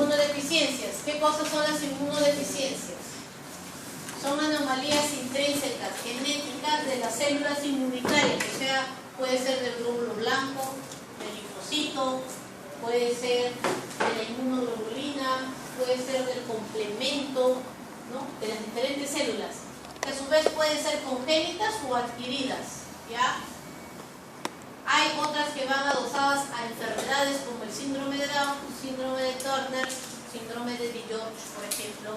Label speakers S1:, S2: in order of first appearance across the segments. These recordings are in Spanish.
S1: inmunodeficiencias. ¿Qué cosas son las inmunodeficiencias? Son anomalías intrínsecas, genéticas de las células inmunitarias, o sea, puede ser del glóbulo blanco, del linfocito, puede ser de la inmunoglobulina, puede ser del complemento, ¿no?, de las diferentes células, que a su vez pueden ser congénitas o adquiridas, ¿ya? Hay otras que van adosadas a enfermedades como el síndrome de Down, síndrome de Turner, síndrome de DiGeorge, por ejemplo,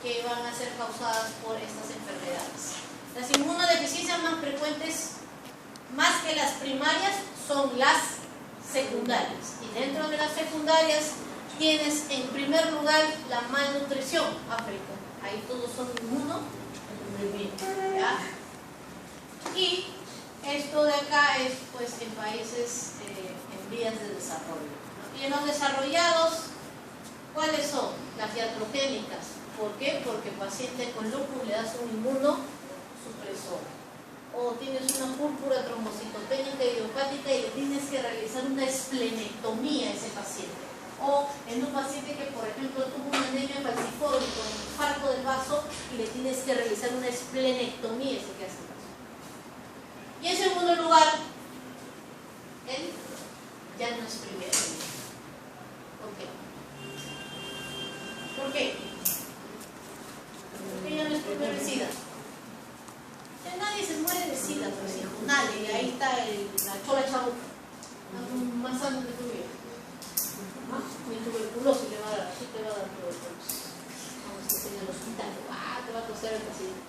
S1: que van a ser causadas por estas enfermedades. Las inmunodeficiencias más frecuentes, más que las primarias, son las secundarias. Y dentro de las secundarias tienes en primer lugar la malnutrición, África. Ahí todos son inmunodeprimidos, ¿ya? Y esto de acá es pues en países en vías de desarrollo. Y en los desarrollados, ¿cuáles son? Las iatrogénicas. ¿Por qué? Porque el paciente con lupus le das un inmunosupresor. O tienes una púrpura trombocitopénica idiopática y le tienes que realizar una esplenectomía a ese paciente. O en un paciente que, por ejemplo, tuvo una anemia falciforme con infarto del vaso y le tienes que realizar una esplenectomía a ese caso. Y en segundo lugar, él ya no es primero. ¿Por qué? ¿Por qué? Porque ya no es primero de SIDA. Ya nadie se muere de SIDA, pues hijo, nadie. Y ahí está la chola chabuca. Más sano de tu vida. Ni tuberculosis le va a dar, sí te va a dar tuberculosis. Vamos a en el hospital, te va a toser el paciente.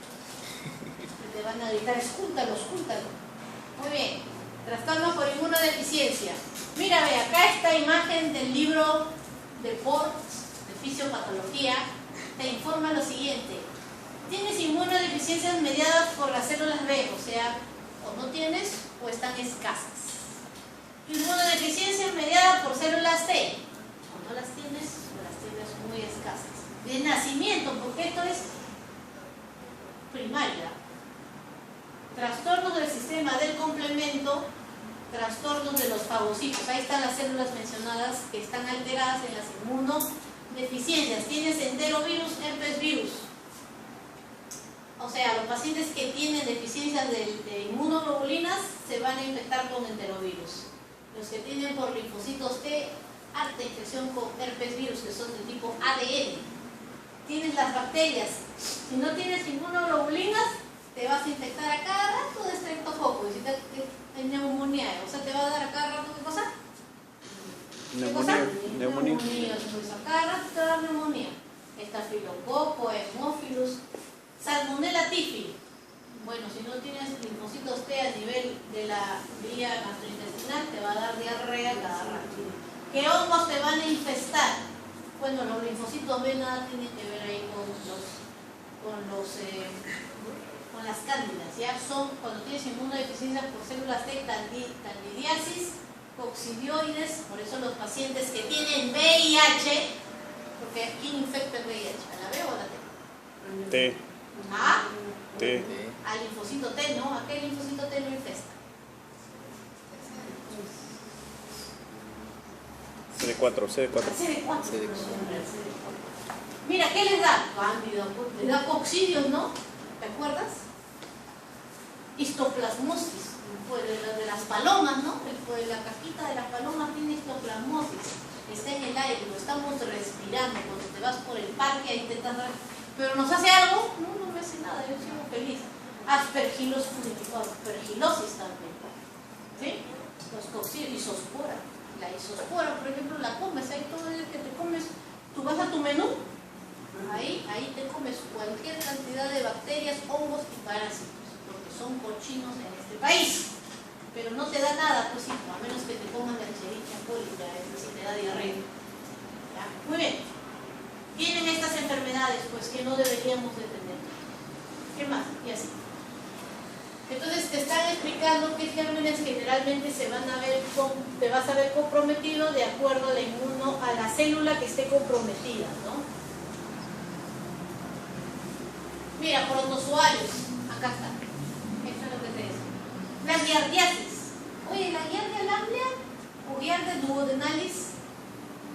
S1: Y te van a gritar, escúltalo, escúltalo. Muy bien, trastorno por inmunodeficiencia. Mira, ve, acá esta imagen del libro de Ports de fisiopatología te informa lo siguiente. Tienes inmunodeficiencias mediadas por las células B, o sea, o no tienes o están escasas. Inmunodeficiencia mediada por células T, o no las tienes o las tienes muy escasas. De nacimiento, porque esto es primaria. Trastornos del sistema del complemento, trastornos de los fagocitos. Ahí están las células mencionadas que están alteradas en las inmunodeficiencias. Tienes enterovirus, herpes virus. O sea, los pacientes que tienen deficiencias de inmunoglobulinas se van a infectar con enterovirus. Los que tienen por linfocitos T, alta infección con herpes virus, que son del tipo ADN. Tienes las bacterias. Si no tienes inmunoglobulinas, te vas a infectar a cada rato de estreptococo, de neumonía. O sea, te va a dar a cada rato, ¿qué cosa?
S2: Neumonía.
S1: Neumonía. Pues a cada rato te va a dar neumonía. Estafilococo, hemófilus, salmonella typhi. Bueno, si no tienes linfocitos T a nivel de la vía gastrointestinal, te va a dar diarrea cada rato. ¿Qué hongos te van a infestar? Bueno, los linfocitos B nada tienen que ver ahí con las cándidas, ya son cuando tienes inmunodeficiencia por células T, candidiasis, coccidioides. Por eso los pacientes que tienen VIH, porque ¿quién infecta el VIH? ¿A la B o a la T?
S2: T.
S1: ¿Ah?
S2: T.
S1: Al linfocito T, ¿no? ¿A qué linfocito T no infesta?
S2: CD4.
S1: CD4. Mira, ¿qué les da? Cándida, les da coccidios, ¿no? ¿Te acuerdas? Histoplasmosis, pues de las palomas, ¿no? Pues la cajita de las palomas tiene histoplasmosis, está en el aire, lo estamos respirando. Cuando te vas por el parque ahí te estás... Pero ¿nos hace algo? No me hace nada, yo sigo feliz. Aspergilosis también, ¿sí? Los coccidios, isospora. La isospora, por ejemplo, la comes, ahí todo el que te comes, tú vas a tu menú, ahí te comes cualquier cantidad de bacterias, hongos y parásitos, porque son cochinos en este país. Pero no te da nada, pues hijo, a menos que te comas la Escherichia coli, es decir, te da diarrea. ¿Ya? Muy bien. Tienen estas enfermedades, pues, que no deberíamos de tener. ¿Qué más? Y así. Entonces te están explicando qué gérmenes generalmente te vas a ver comprometido de acuerdo a la célula que esté comprometida, ¿no? Mira, protozoarios, acá está. Esto es lo que te dice. La giardiasis. Oye, la giardia lamblia o giardia duodenalis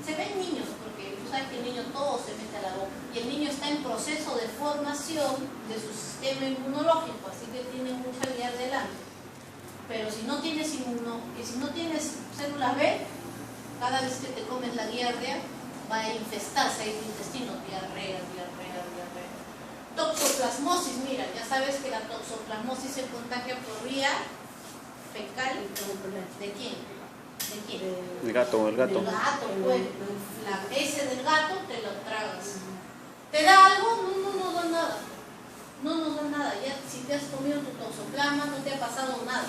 S1: se ven niños porque sabes que el niño todo se mete a la boca y el niño está en proceso de formación de su sistema inmunológico, así que tiene mucha vía adelante. Pero si no tienes células B, cada vez que te comes la diarrea va a infestarse ahí tu intestino, diarrea. Toxoplasmosis, mira, ya sabes que la toxoplasmosis se contagia por vía fecal. ¿De quién?
S2: El gato.
S1: Del gato, pues. La S del gato te lo tragas. ¿Te da algo? No da nada. No nos da nada. Ya si te has comido tu toxoplasma no te ha pasado nada.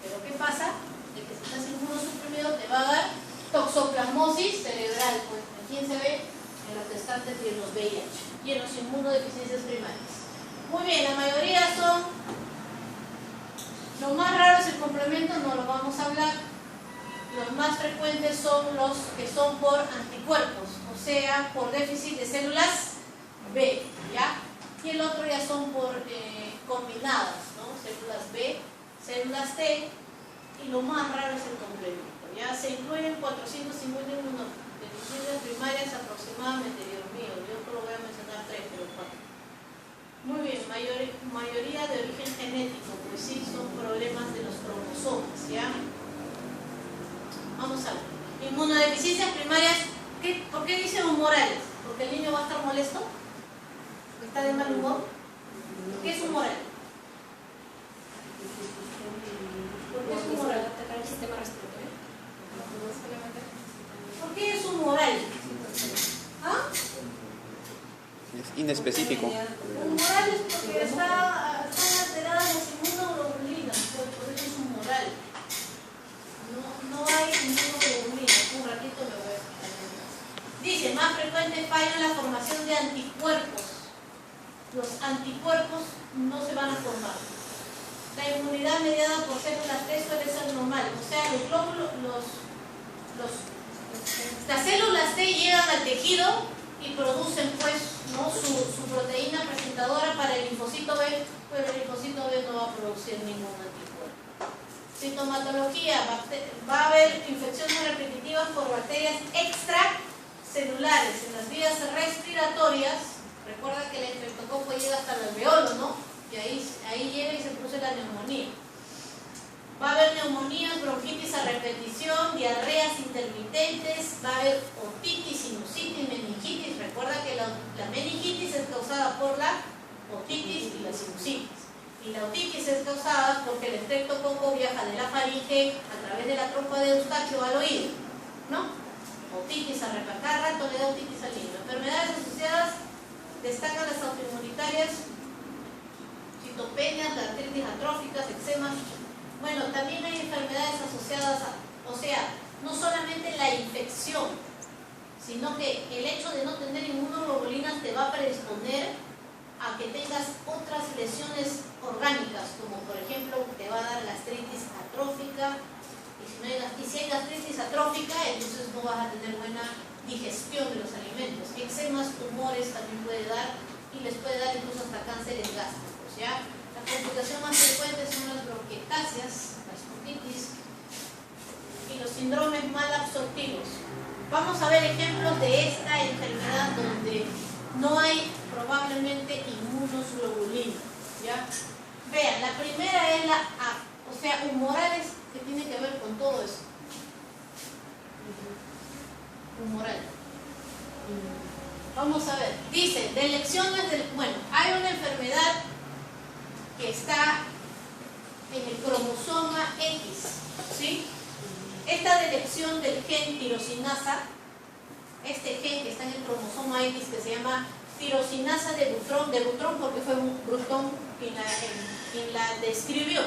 S1: Pero ¿qué pasa? De que si estás inmunosuprimido te va a dar toxoplasmosis cerebral. Pues, ¿en quién se ve? En los gestantes y en los VIH y en los inmunodeficiencias primarias. Muy bien, la mayoría son, lo más raro es el complemento, no lo vamos a hablar. Los más frecuentes son los que son por anticuerpos, o sea, por déficit de células B, ¿ya? Y el otro ya son por combinadas, ¿no? Células B, células T, y lo más raro es el complemento, ¿ya? Se incluyen 451 deficiencias primarias aproximadamente, Dios mío, yo solo voy a mencionar 3, pero 4. Muy bien, mayoría de origen genético, pues sí, son problemas de los cromosomas, ¿ya? Vamos a ver. Inmunodeficiencias primarias, ¿por qué dice humorales? ¿Porque el niño va a estar molesto? ¿Está de mal humor? ¿Qué es humoral? ¿Por qué es humoral?
S3: Atacar el sistema respiratorio.
S1: ¿Por qué es humoral? ¿Ah?
S2: Es inespecífico.
S1: Humoral es porque están alteradas las inmunoglobulinas, por eso es humoral. No hay inmunoglobulina. Un ratito me voy a explicar. Dice, más frecuente fallo en la formación de anticuerpos. Los anticuerpos no se van a formar. La inmunidad mediada por células T suele ser normal. O sea, los glóbulos, las células T llegan al tejido y producen pues, ¿no? su proteína presentadora para el linfocito B, pero el linfocito B no va a producir ningún anticuerpo. Sintomatología, va a haber infecciones repetitivas por bacterias extracelulares en las vías respiratorias. Recuerda que el estreptococo llega hasta el alveolo, ¿no? Y ahí llega y se produce la neumonía. Va a haber neumonías, bronquitis a repetición, diarreas intermitentes, va a haber otitis, sinusitis, meningitis. Recuerda que la meningitis es causada por la otitis y la sinusitis. Y la otitis es causada porque el estreptococo viaja de la faringe a través de la trompa de Eustaquio al oído, ¿no? Otitis a repetición, cada rato le da otitis al niño. Enfermedades asociadas, destacan las autoinmunitarias, citopenias, artritis atróficas, eczemas. Bueno, también hay enfermedades asociadas o sea, no solamente la infección, sino que el hecho de no tener inmunoglobulinas te va a predisponer a que tengas otras lesiones orgánicas, como por ejemplo te va a dar gastritis atrófica, y si hay gastritis atrófica, entonces no vas a tener buena digestión de los alimentos. Eczemas, tumores también puede dar, y les puede dar incluso hasta cánceres gástricos, ¿ya? La complicación más frecuente son las bronquiectasias, las otitis y los síndromes mal absortivos. Vamos a ver ejemplos de esta enfermedad donde no hay probablemente inmunoglobulina, ¿ya? Vean, la primera es la A, o sea, humorales que tiene que ver con todo eso. Humoral. Vamos a ver, dice, de lecciones del... Bueno, hay una enfermedad que está en el cromosoma X, ¿sí? Esta delección del gen tirosinasa, este gen que está en el cromosoma X que se llama tirosinasa de Butrón porque fue Bruton quien la describió.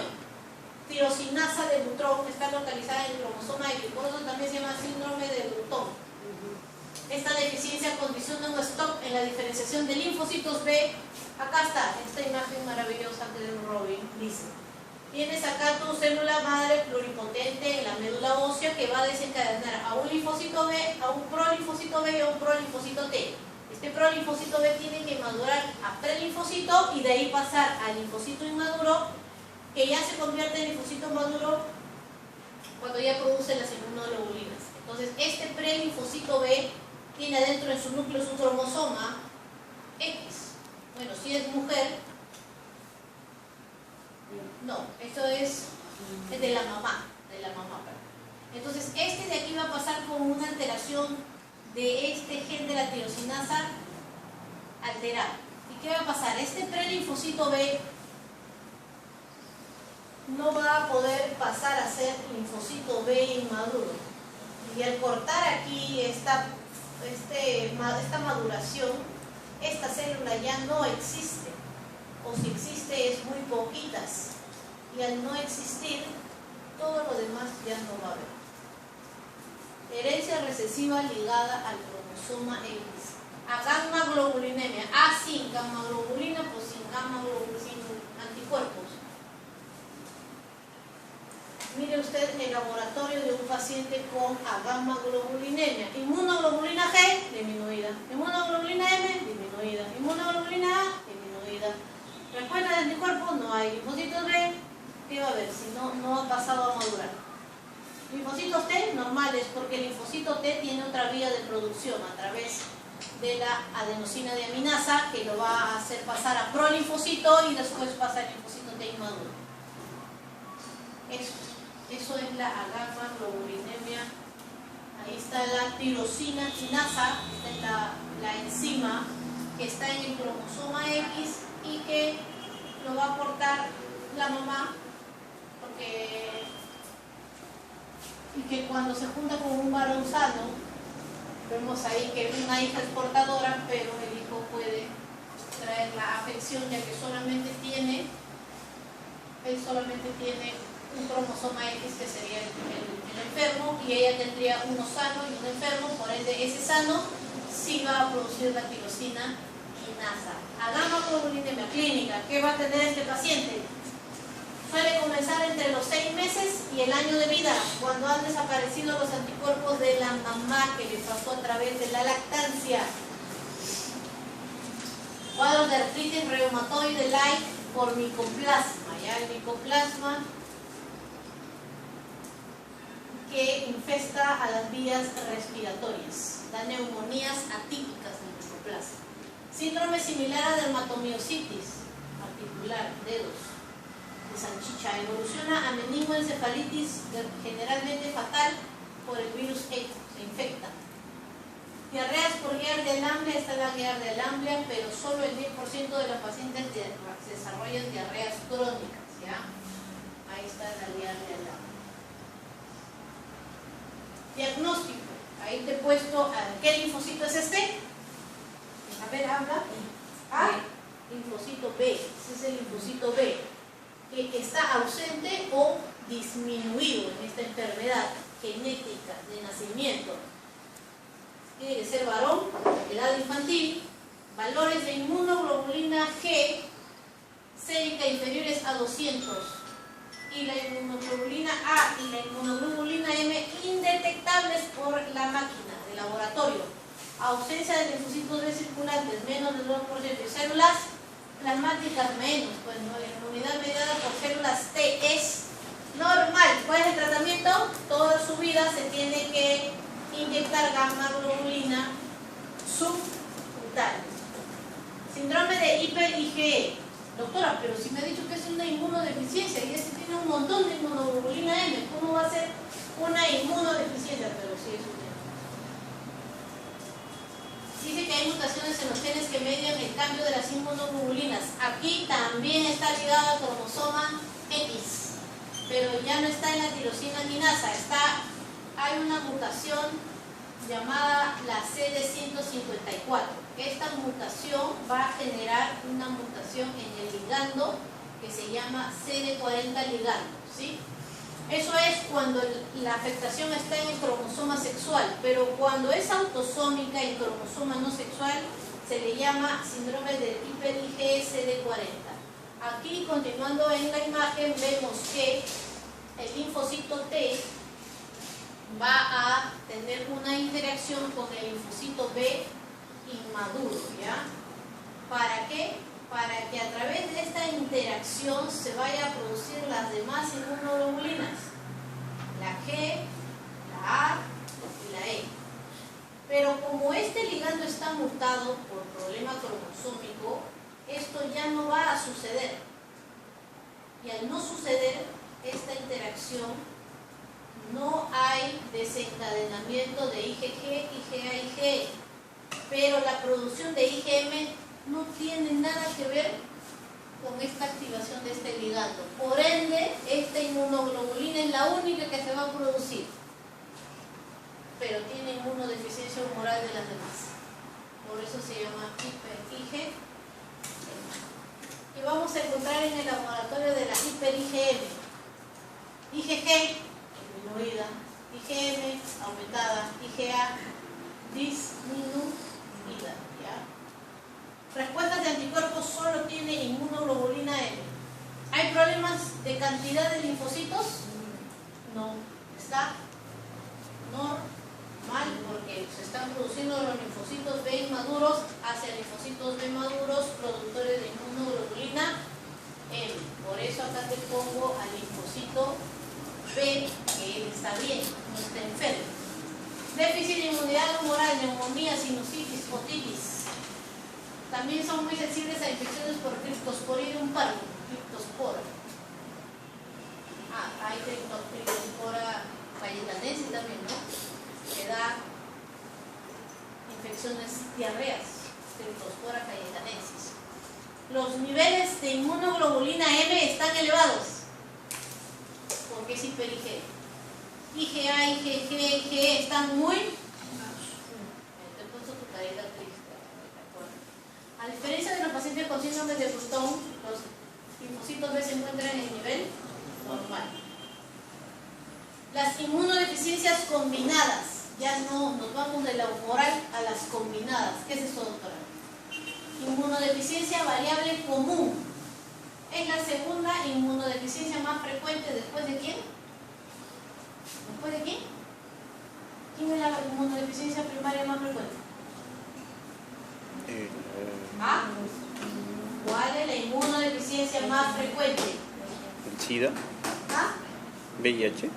S1: Tirosinasa de Butrón está localizada en el cromosoma X, por eso también se llama síndrome de Bruton. Esta deficiencia condiciona un stop en la diferenciación de linfocitos B. Acá está, esta imagen maravillosa que Robin dice. Tienes acá tu célula madre pluripotente en la médula ósea que va a desencadenar a un linfocito B, a un prolinfocito B y a un prolinfocito T. Este prolinfocito B tiene que madurar a prelinfocito y de ahí pasar al linfocito inmaduro, que ya se convierte en linfocito maduro cuando ya produce las inmunoglobulinas. Entonces, este prelinfocito B tiene tiene adentro de su núcleo su cromosoma X. Bueno, si es mujer, no, esto es de la mamá, Entonces, este de aquí va a pasar con una alteración de este gen de la tirosinasa alterado. ¿Y qué va a pasar? Este prelinfocito B no va a poder pasar a ser linfocito B inmaduro. Y al cortar aquí esta maduración, esta célula ya no existe, o si existe es muy poquitas, y al no existir, todo lo demás ya no va a haber. Herencia recesiva ligada al cromosoma X. A gamma globulinemia. Sin gamma globulina, pues sin anticuerpos. Mire usted el laboratorio de un paciente con gamma globulinemia. Inmunoglobulina G, disminuida. Inmunoglobulina M, disminuida. Inmunoglobulina A, disminuida. Respuesta de anticuerpos, no hay. Linfocitos B, ¿qué va a haber? Si no ha pasado a madurar. Linfocitos T, normales, porque el linfocito T tiene otra vía de producción a través de la adenosina deaminasa, que lo va a hacer pasar a prolinfocito y después pasa al linfocito T inmaduro. Eso es la gamma globulinemia. Ahí está la tirosina quinasa, esta es la enzima que está en el cromosoma X y que lo va a aportar la mamá, y que cuando se junta con un varón sano, vemos ahí que una hija es portadora, pero el hijo puede traer la afección, ya que él solamente tiene un cromosoma X, que sería el enfermo, y ella tendría uno sano y un enfermo. Por ende, ese sano sí va a producir la tirosina quinasa. A gamma globulinemia clínica, ¿qué va a tener este paciente? Suele comenzar entre los 6 meses y el año de vida, cuando han desaparecido los anticuerpos de la mamá que le pasó a través de la lactancia. Cuadros de artritis reumatoide light por micoplasma, ¿ya? El micoplasma que infesta a las vías respiratorias, da neumonías atípicas del micoplasma. Síndrome similar a dermatomiositis articular, dedos. Salchicha, evoluciona a meningoencefalitis generalmente fatal por el virus E, se infecta. Diarreas por Giardia-Lamblia, está la Giardia-Lamblia, pero solo el 10% de los pacientes desarrollan diarreas crónicas, ¿ya? Ahí está la Giardia-Lamblia. Diagnóstico, ahí te he puesto, ¿qué linfocito es este? A ver, habla. Linfocito B, ese es el linfocito B, que está ausente o disminuido en esta enfermedad genética de nacimiento. Tiene que ser varón, edad infantil, valores de inmunoglobulina G sérica inferiores a 200 y la inmunoglobulina A y la inmunoglobulina M indetectables por la máquina de laboratorio. Ausencia de linfocitos B circulantes, menos del 2%, y células plasmáticas menos, pues no, la inmunidad mediada por células T es normal. ¿Cuál es el tratamiento? Toda su vida se tiene que inyectar gamma globulina subcutánea. Síndrome de hiper-IgE. Doctora, pero si me ha dicho que es una inmunodeficiencia y este tiene un montón de inmunoglobulina M, ¿cómo va a ser una inmunodeficiencia? Pero sí es una. Dice que hay mutaciones en los genes que median el cambio de las inmunoglobulinas. Aquí también está ligado al cromosoma X, pero ya no está en la tirosina quinasa. Hay una mutación llamada la CD154. Esta mutación va a generar una mutación en el ligando que se llama CD40 ligando, ¿sí? Eso es cuando la afectación está en el cromosoma sexual, pero cuando es autosómica en cromosoma no sexual se le llama síndrome de hiper-IgE CD40. Aquí, continuando en la imagen, vemos que el linfocito T va a tener una interacción con el linfocito B inmaduro, ¿ya? ¿Para qué? Para que a través de esta interacción se vaya a producir las demás inmunoglobulinas, la G, la A y la E. Pero como este ligando está mutado por problema cromosómico, esto ya no va a suceder. Y al no suceder esta interacción, no hay desencadenamiento de IgG, IgA, IgE. Pero la producción de IgM no tiene nada que ver con esta activación de este ligando. Por ende, esta inmunoglobulina es la única que se va a producir, pero tiene inmunodeficiencia humoral de las demás. Por eso se llama hiper-IgM. Y vamos a encontrar en el laboratorio de la hiper-IgM. IgG, disminuida, IgM, aumentada, IgA, disminuida. ¿Ya? Respuestas de anticuerpos solo tiene inmunoglobulina M. ¿Hay problemas de cantidad de linfocitos? No. Está normal porque se están produciendo los linfocitos B inmaduros hacia linfocitos B maduros productores de inmunoglobulina M. Por eso acá te pongo al linfocito B, que él está bien, no está enfermo. Déficit de inmunidad humoral, neumonía, sinusitis, otitis. También son muy sensibles a infecciones por Cryptosporidium parvum, Cryptospora. Hay Cryptospora cayetanensis también, ¿no? Que da infecciones diarreas, Cryptospora cayetanensis. Los niveles de inmunoglobulina M están elevados, porque es hiper-IgE. IgA, IgG, IgE están muy... Te he puesto tu carita triste. A diferencia de los pacientes con síndrome de Bruton, los linfocitos B se encuentran en el nivel normal. Las inmunodeficiencias combinadas, ya no nos vamos de la humoral a las combinadas. ¿Qué es eso, doctora? Inmunodeficiencia variable común. Es la segunda inmunodeficiencia más frecuente después de ¿quién? ¿Después de quién? ¿Quién es la inmunodeficiencia primaria más frecuente? ¿Cuál es la inmunodeficiencia más frecuente?
S2: ¿El SIDA? ¿VIH?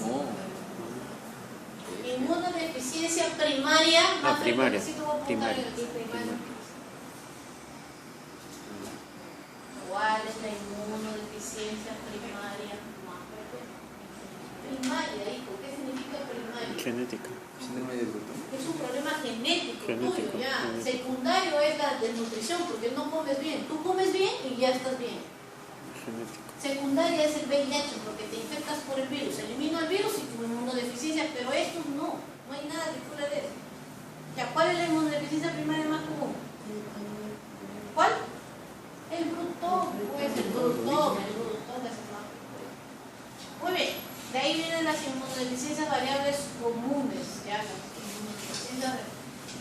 S3: No.
S1: Inmunodeficiencia primaria más
S2: primaria.
S1: frecuente. Sí, tuvo
S2: Primaria.
S1: ¿Cuál es la inmunodeficiencia primaria más frecuente? Primaria, hijo. ¿Qué significa primaria?
S2: Genética.
S3: Síndrome de Bruton.
S1: Es un problema genético tuyo, ya.
S2: Genético.
S1: Secundario es la desnutrición, porque no comes bien. Tú comes bien y ya estás bien.
S2: Genético.
S1: Secundaria es el VIH, porque te infectas por el virus. Elimino el virus y tu inmunodeficiencia, pero estos no hay nada que cure de eso. Ya, ¿cuál es la inmunodeficiencia primaria más común? ¿Cuál? El Bruton, pues el Bruton es el más común. Muy bien, de ahí vienen las inmunodeficiencias variables comunes, ya, las inmunodeficiencias.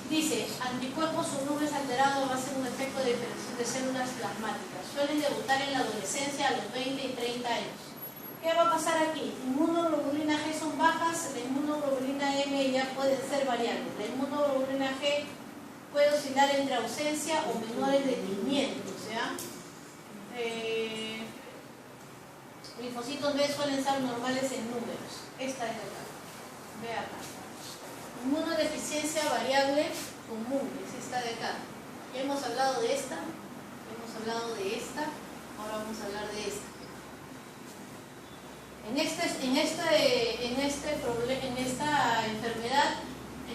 S1: Dice, anticuerpos solubles alterados hacen un efecto de diferenciación de células plasmáticas. Suelen debutar en la adolescencia a los 20 y 30 años. ¿Qué va a pasar aquí? Inmunoglobulina G son bajas, la inmunoglobulina M ya puede ser variable. La inmunoglobulina G puede oscilar entre ausencia o menores de 500, ¿ya? Linfocitos B suelen ser normales en números. Esta es acá. Ve acá. Inmunodeficiencia variable común, es esta de acá. Ya hemos hablado de esta, ahora vamos a hablar de esta. En esta enfermedad,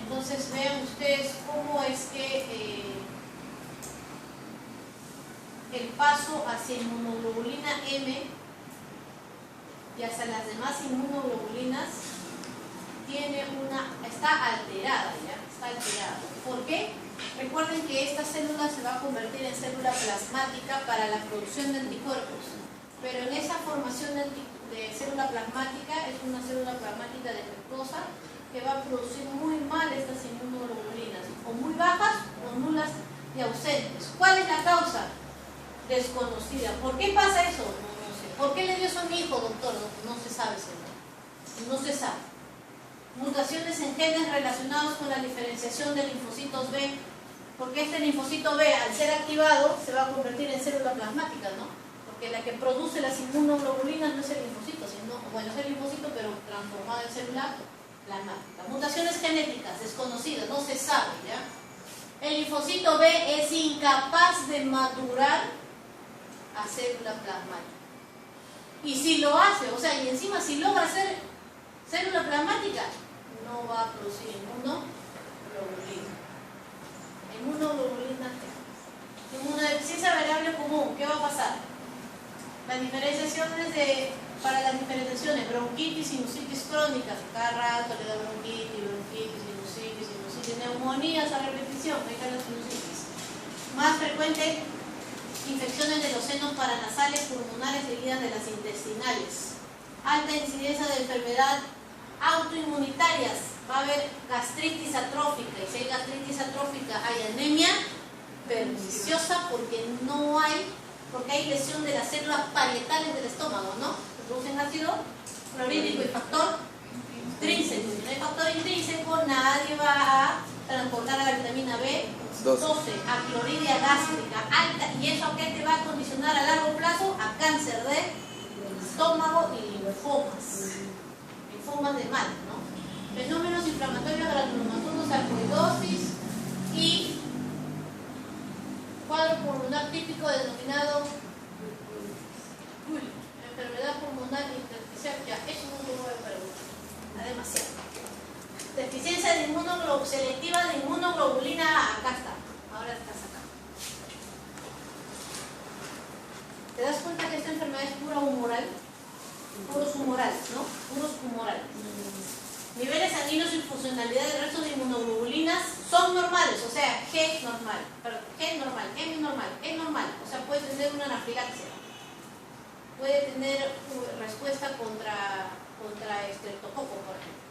S1: entonces vean ustedes cómo es que el paso hacia inmunoglobulina M y hacia las demás inmunoglobulinas está alterada, ¿ya? Está alterada. ¿Por qué? Recuerden que esta célula se va a convertir en célula plasmática para la producción de anticuerpos, pero en esa formación de célula plasmática es una célula plasmática defectuosa que va a producir muy mal estas inmunoglobulinas, o muy bajas o nulas y ausentes. ¿Cuál es la causa? Desconocida. ¿Por qué pasa eso? No sé. ¿Por qué le dio eso a mi hijo, doctor? No se sabe, señor. No se sabe. Mutaciones en genes relacionados con la diferenciación de linfocitos B, porque este linfocito B, al ser activado, se va a convertir en célula plasmática, ¿no? Porque la que produce las inmunoglobulinas no es el linfocito, sino, bueno, es el linfocito, pero transformado en célula plasmática. Mutaciones genéticas desconocidas, no se sabe, ¿ya? El linfocito B es incapaz de madurar a célula plasmática. Y si lo hace, o sea, y encima si logra hacer célula plasmática, no va a producir inmunoglobulina. Inmunoglobulina T. Inmunodeficiencia variable común, ¿qué va a pasar? Las diferenciaciones para las diferenciaciones, bronquitis, sinusitis crónicas, cada rato le da bronquitis, sinusitis, neumonías a repetición, ahí está la sinusitis. Más frecuente, infecciones de los senos paranasales, pulmonares, seguidas de las intestinales. Alta incidencia de enfermedad autoinmunitarias, va a haber gastritis atrófica, y si hay gastritis atrófica hay anemia perniciosa porque hay lesión de las células parietales del estómago, ¿no? Se producen ácido clorhídrico y factor intrínseco. Si no hay factor intrínseco, nadie va a transportar a la vitamina B12 a clorhidia gástrica alta, y eso ¿a qué te va a condicionar a largo plazo? A cáncer de estómago y linfomas de mal, ¿no? Fenómenos inflamatorios granulomatosos, sarcoidosis y cuadro pulmonar típico denominado enfermedad pulmonar intersticial. Ya, eso no lo voy a preguntar, está demasiado. Deficiencia de selectiva de inmunoglobulina A, acá está, ahora estás acá. ¿Te das cuenta que esta enfermedad es pura humoral? Puros humorales, ¿no? Puros humorales. Niveles sanguíneos y funcionalidad del resto de inmunoglobulinas son normales, o sea, G normal, M normal, o sea, puede tener una anafilaxia, puede tener respuesta contra estreptococo, por ejemplo.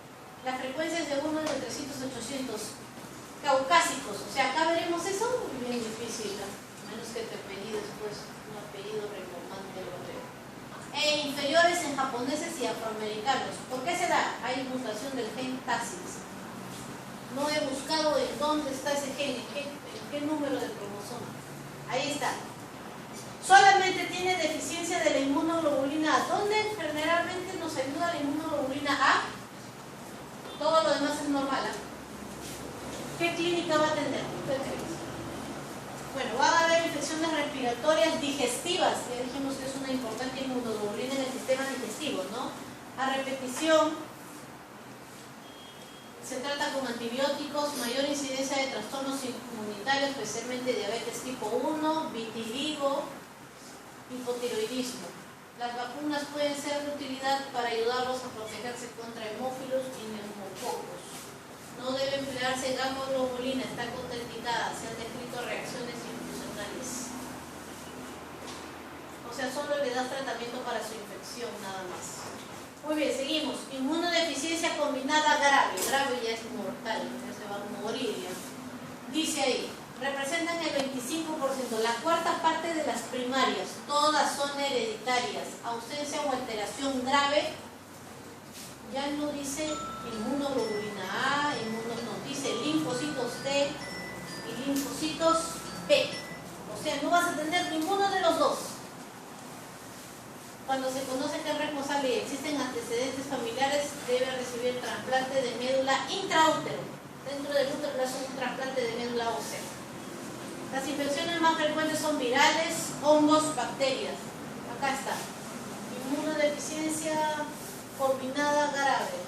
S1: La frecuencia es de 1 de 300 a 800. Caucásicos, o sea, acá veremos eso, muy bien difícil, ¿no? A menos que te apellides después un apellido reclamante europeo. E inferiores en japoneses y afroamericanos. ¿Por qué se da? Hay mutación del gen TACIX. No he buscado en dónde está ese gen, en qué número de cromosoma. Ahí está. Solamente tiene deficiencia de la inmunoglobulina A. ¿Dónde generalmente nos ayuda la inmunoglobulina A? Todo lo demás es normal, ¿eh? ¿Qué clínica va a tener? ¿Qué crees? Bueno, va a haber infecciones respiratorias digestivas. Ya dijimos que es una importante inmunoglobulina en el sistema digestivo, ¿no? A repetición, se trata con antibióticos, mayor incidencia de trastornos inmunitarios, especialmente diabetes tipo 1, vitiligo, hipotiroidismo. Las vacunas pueden ser de utilidad para ayudarlos a protegerse contra hemófilos y neumococos. No debe emplearse gamma-globulina, está contraindicada, se han descrito reacciones infusionales. O sea, solo le das tratamiento para su infección, nada más. Muy bien, seguimos. Inmunodeficiencia combinada grave. Grave ya es mortal, ya se va a morir ya. Dice ahí, representan el 25%, la cuarta parte de las primarias, todas son hereditarias. Ausencia o alteración grave. Ya no dice inmunoglobulina A, no, dice linfocitos T y linfocitos B. O sea, no vas a tener ninguno de los dos. Cuando se conoce que es responsable y existen antecedentes familiares, debe recibir trasplante de médula intraútero. Dentro del útero le hacen un trasplante de médula ósea. Las infecciones más frecuentes son virales, hongos, bacterias. Acá está. Inmunodeficiencia combinada grave,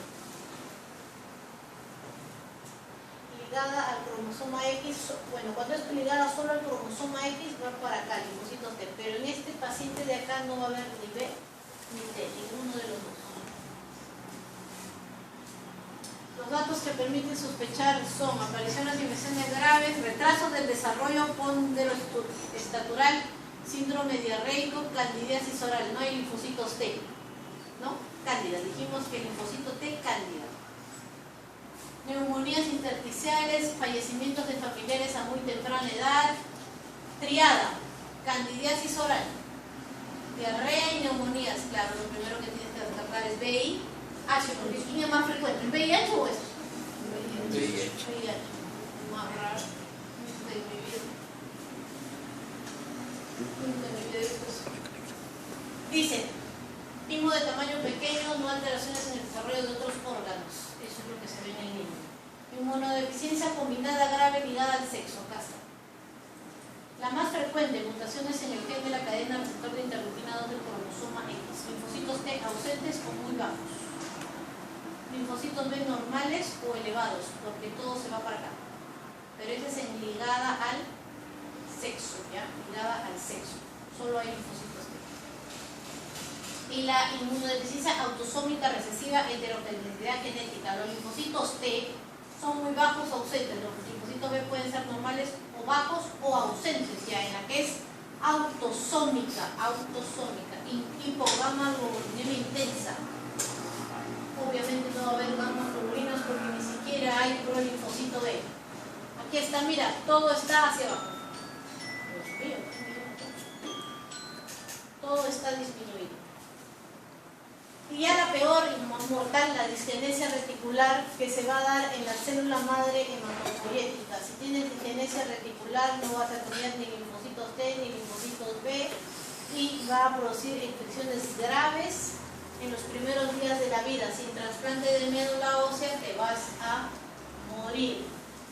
S1: ligada al cromosoma X. Bueno, cuando es ligada solo al cromosoma X va para acá, linfocitos T, pero en este paciente de acá no va a haber ni B ni T, ninguno de los dos. Los datos que permiten sospechar son apariciones de infecciones graves, retrasos del desarrollo ponderoestatural, síndrome diarreico, candidiasis oral. No hay linfocitos T, ¿no? Cándida, dijimos que el linfocito T cándida. Neumonías intersticiales, fallecimientos de familiares a muy temprana edad, triada, candidiasis oral, diarrea y neumonías. Claro, lo primero que tienes que destacar es VIH, porque es línea más frecuente. ¿El VIH o eso? VIH. Más raro. De mi vida. Dice, timo de tamaño pequeño, no alteraciones en el desarrollo de otros órganos. Eso es lo Inmunodeficiencia combinada grave ligada al sexo. Acá está. La más frecuente, mutaciones en el gen de la cadena receptor de interleucina 2 del cromosoma X. Linfocitos T ausentes o muy bajos. Linfocitos B normales o elevados, porque todo se va para acá. Pero esa es en ligada al sexo, ¿ya? Ligada al sexo. Solo hay linfocitos T. Y la inmunodeficiencia autosómica recesiva heterogeneidad genética. Los linfocitos T son muy bajos o ausentes. Los linfocitos B pueden ser normales o bajos o ausentes, ya en la que es autosómica, hipogama globulina intensa. Obviamente no va a haber gamma globulinas porque ni siquiera hay prolinfocito B. Aquí está, mira, todo está hacia abajo. Dios mío, todo está disminuido. Y ya la peor y más mortal, la disgenesia reticular, que se va a dar en la célula madre hematopoyética. Si tienes disgenesia reticular no vas a tener ni linfocitos T ni linfocitos B y va a producir infecciones graves en los primeros días de la vida. Sin trasplante de médula ósea te vas a morir.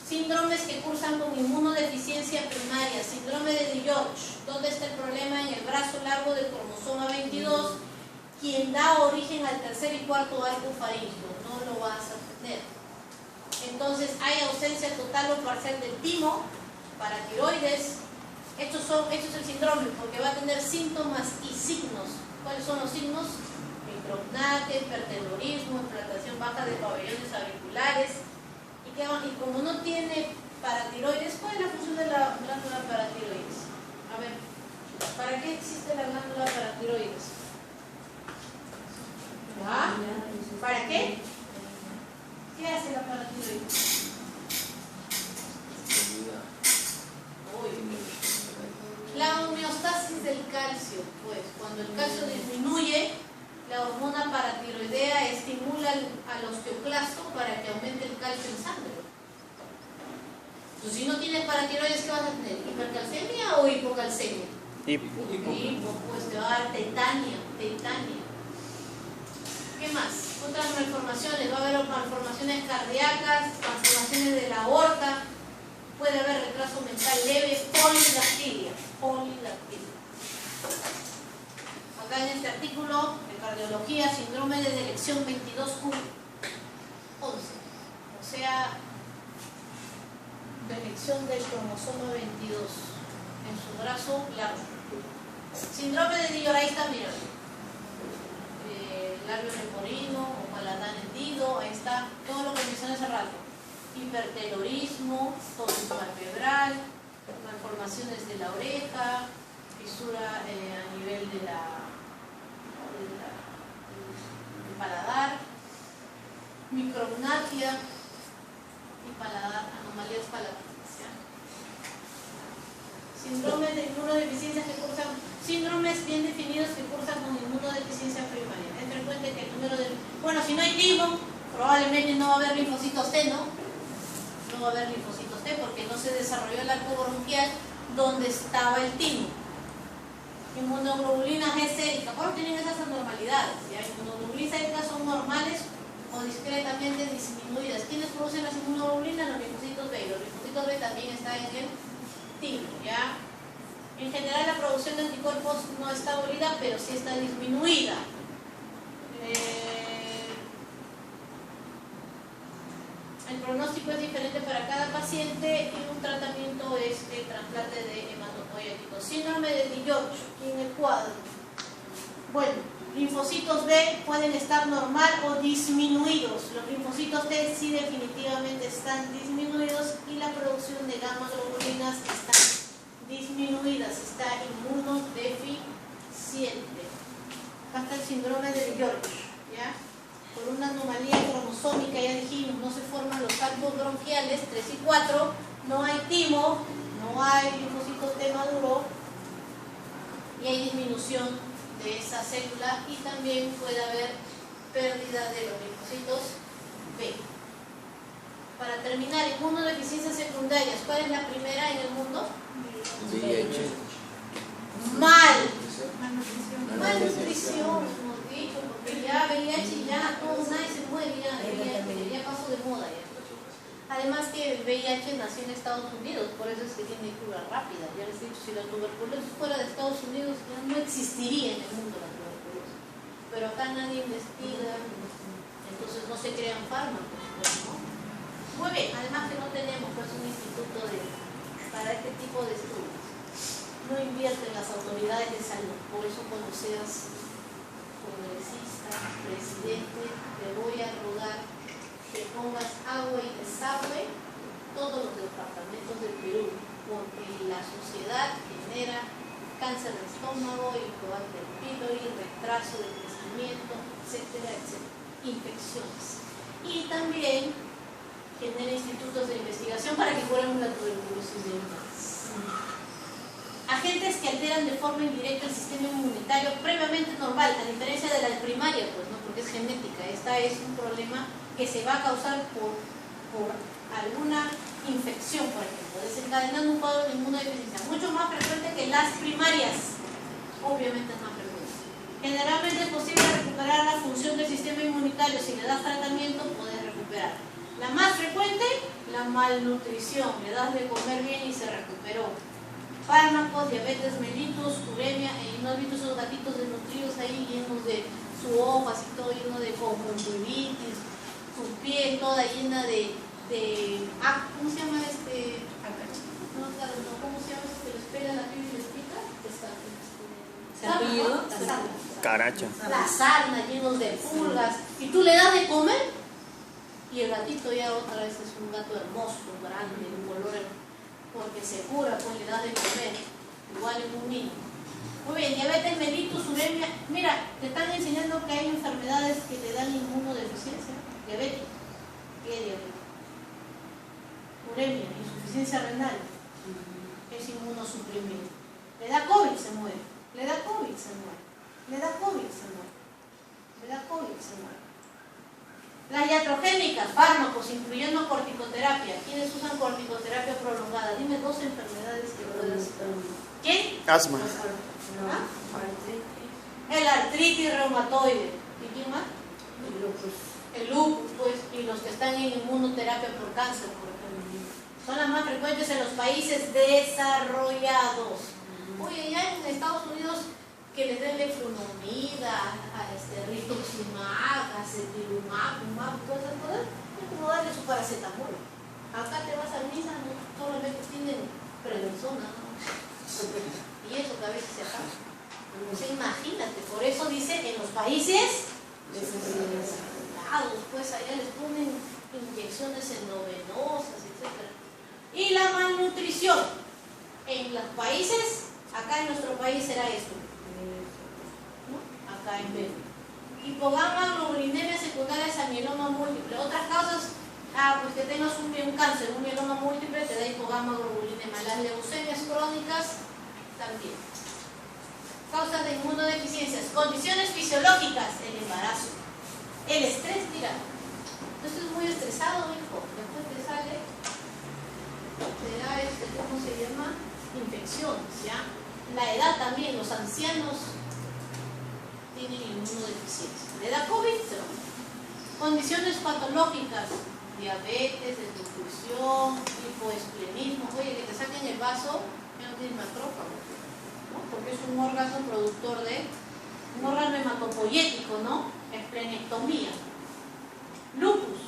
S1: Síndromes que cursan con inmunodeficiencia primaria. Síndrome de Digeorge. ¿Dónde está el problema? En el brazo largo del cromosoma 22, quien da origen al tercer y cuarto arco faríngeo. No lo vas a tener. Entonces hay ausencia total o parcial del timo, paratiroides. Esto es el síndrome porque va a tener síntomas y signos. ¿Cuáles son los signos? Micrognatia, hipertendorismo, implantación baja de pabellones auriculares. Y como no tiene paratiroides, ¿cuál es la función de la glándula paratiroides? A ver, ¿para qué existe la glándula paratiroides? ¿Ah? ¿Para qué? ¿Qué hace la paratiroides? La homeostasis del calcio, pues cuando el calcio disminuye, la hormona paratiroidea estimula al osteoclasto para que aumente el calcio en sangre. Entonces, si no tienes paratiroides, ¿qué vas a tener? ¿Hipercalcemia o hipocalcemia? Hipo, pues te va a dar tetania. ¿Qué más? Otras malformaciones. Va a haber malformaciones cardíacas, malformaciones de la aorta, puede haber retraso mental leve, polidactilia. Acá en este artículo de cardiología, síndrome de delección 22Q11, o sea, delección del cromosoma 22 en su brazo largo. Síndrome de Digeorge, ahí está, mira, labio leporino o paladar hendido, ahí está, todo lo que mencioné hace rato. Hipertelorismo, tonus palpebral, malformaciones de la oreja, fisura a nivel del paladar, micrognatia y paladar, anomalías palatales. Síndromes de inmunodeficiencia que cursan, síndromes bien definidos que cursan con inmunodeficiencia primaria. Es frecuente que el número de... Bueno, si no hay timo, probablemente no va a haber linfocitos T, ¿no? No va a haber linfocitos T porque no se desarrolló el arco bronquial donde estaba el timo. Inmunoglobulinas G sérica, ¿por qué tienen esas anormalidades? ¿Ya? Inmunoglobulinas séricas son normales o discretamente disminuidas. ¿Quiénes producen las inmunoglobulinas? Los linfocitos B. Los linfocitos B también están en el timo, ¿ya? En general la producción de anticuerpos no está abolida, pero sí está disminuida. El pronóstico es diferente para cada paciente y un tratamiento es el trasplante de hematopoyético. Síndrome de Digeorge, aquí en el cuadro. Bueno, linfocitos B pueden estar normal o disminuidos. Los linfocitos T sí definitivamente están disminuidos y la producción de gamma globulinas está disminuida, está inmunodeficiente. Acá está el síndrome de Digeorge, ¿ya? Por una anomalía cromosómica, ya dijimos, no se forman los arcos bronquiales 3 y 4, no hay timo, no hay linfocitos T maduro y hay disminución de esa célula y también puede haber pérdida de los linfocitos B. Para terminar, inmunodeficiencias secundarias, ¿cuál es la primera en el mundo?
S3: VIH.
S1: Malnutrición, hemos dicho, porque ya VIH ya todo, nadie se muere, ya pasó de moda ya. Además que el VIH nació en Estados Unidos, por eso es que tiene cura rápida. Ya les he dicho, si la tuberculosis fuera de Estados Unidos ya no existiría en el mundo la tuberculosis. Pero acá nadie investiga, entonces no se crean fármacos, ¿no? Muy bien, además que no tenemos pues un instituto para este tipo de estudios. No invierten las autoridades de salud, por eso cuando seas congresista, presidente, te voy a rogar que pongas agua y desagüe todos los departamentos del Perú, porque la sociedad genera cáncer de estómago, incoag del pylori, retraso de crecimiento, etcétera, etcétera, infecciones. Y también genera institutos de investigación para que curemos la tuberculosis de humanos. Agentes que alteran de forma indirecta el sistema inmunitario previamente normal, a diferencia de la primaria, pues, ¿no? Porque es genética. Esta es un problema que se va a causar por alguna infección, por ejemplo, desencadenando un cuadro de inmunodeficiencia, mucho más frecuente que las primarias, obviamente es más frecuente. Generalmente es posible recuperar la función del sistema inmunitario, si le das tratamiento puedes recuperar. La más frecuente, la malnutrición, le das de comer bien y se recuperó. Fármacos, diabetes mellitus, uremia, y no has visto esos gatitos desnutridos ahí llenos de su hojas y todo lleno de conjuntivitis, su piel toda llena de ¿cómo se llama este? No, claro, no, ¿cómo se llama este? Que les pega la piel y les pica.
S2: Caracha.
S1: La sarna, llenos de pulgas, y tú le das de comer, y el gatito ya otra vez es un gato hermoso, grande, un color, porque se cura, pues le das de comer, igual en un niño. Muy bien, diabetes mellitus, uremia. Mira, te están enseñando que hay enfermedades que te dan inmunodeficiencia. Diabetes. ¿Qué diabetes? Uremia, insuficiencia renal. Es inmunosuprimido. Le da COVID, se muere. Le da COVID, se muere. Le da COVID, se muere. Le da COVID, se muere. Las iatrogénicas, fármacos, incluyendo corticoterapia. ¿Quiénes usan corticoterapia prolongada? Dime dos enfermedades que puedas. ¿Quién?
S2: Asma.
S1: ¿Ah? El artritis reumatoide. ¿Y quién más? El lupus, pues, y los que están en inmunoterapia por cáncer, por ejemplo. Son las más frecuentes en los países desarrollados. Oye, ya en Estados Unidos que les den leflunomida, rituximab, acetilumab, todas esas cosas, es como darle su paracetamol. Acá te vas a misa, no solamente tienen prednisona, ¿no? Y eso que a veces se acaba. O sea, imagínate, por eso dice en los países desarrollados, pues allá les ponen inyecciones endovenosas, etc. Y la malnutrición en los países, acá en nuestro país será esto, ¿no? Acá en Perú. Hipogamma-globulinemia secundaria a mieloma múltiple. Otras causas, pues que tengas un cáncer, un mieloma múltiple, te da hipogamma-globulinemia. Las leucemias crónicas también. Causas de inmunodeficiencias, condiciones fisiológicas, el embarazo, el estrés, mira, tú estás muy estresado, hijo, después te sale, te da ¿cómo se llama? Infecciones, ¿ya? La edad también, los ancianos tienen inmunodeficiencia. Le da COVID, condiciones patológicas, diabetes, desnutrición, hipoesplenismo, oye, que te saquen el vaso, ya no tienes macrófago, ¿no? Porque es un órgano productor de, un órgano hematopoyético, ¿no? Esplenectomía. Lupus,